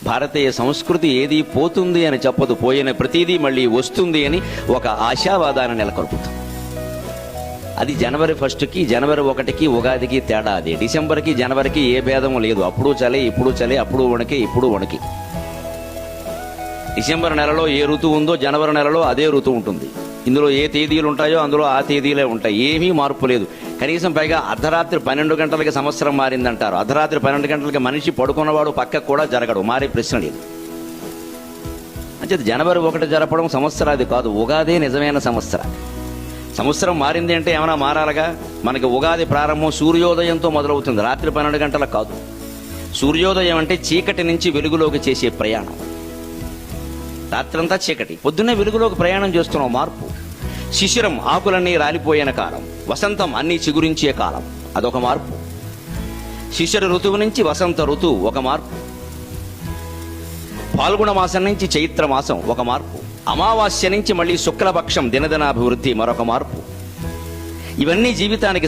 భారతీయ సంస్కృతి ఏది పోతుంది అని చెప్పదు, పోయిన ప్రతిదీ మళ్ళీ వస్తుంది అని ఒక ఆశావాదాన్ని నెలకొల్పుతుంది. అది జనవరి 1కి జనవరి 1కి ఉగాదికి తేడా. అది డిసెంబర్కి జనవరికి ఏ భేదం లేదు. అప్పుడు చలి ఇప్పుడు చలి, అప్పుడు వణికి ఇప్పుడు వణికి. డిసెంబర్ నెలలో ఏ ఋతువు ఉందో జనవరి నెలలో అదే ఋతువు ఉంటుంది. ఇందులో ఏ తేదీలు ఉంటాయో అందులో ఆ తేదీలే ఉంటాయి. ఏమీ మార్పు లేదు. కనీసం పైగా అర్ధరాత్రి 12 గంటలకి సంవత్సరం మారిందంటారు. అర్ధరాత్రి 12 గంటలకి మనిషి పడుకున్నవాడు పక్కకు కూడా జరగడు, మారే ప్రశ్న లేదు. అంటే జనవరి 1 జరపడం సంవత్సరాది కాదు, ఉగాదే నిజమైన సంవత్సరం. సంవత్సరం మారింది అంటే ఏమైనా మారాలగా. మనకి ఉగాది ప్రారంభం సూర్యోదయంతో మొదలవుతుంది, రాత్రి 12 గంటలకు కాదు. సూర్యోదయం అంటే చీకటి నుంచి వెలుగులోకి చేసే ప్రయాణం. రాత్రంతా చీకటి, పొద్దున్నే వెలుగులోకి ప్రయాణం చేస్తున్నాం. మార్పు. శిశిరం, ఆకులన్నీ రాలిపోయిన కాలం. వసంతం, అన్నీ చిగురించే కాలం, అదొక మార్పు. శిశిర ఋతువు నుంచి వసంత ఋతువు ఒక మార్పు. పాల్గొన మాసం నుంచి చైత్ర మాసం ఒక మార్పు. అమావాస్య నుంచి మళ్ళీ శుక్లపక్షం దినదినాభివృద్ధి మరొక మార్పు. ఇవన్నీ జీవితానికి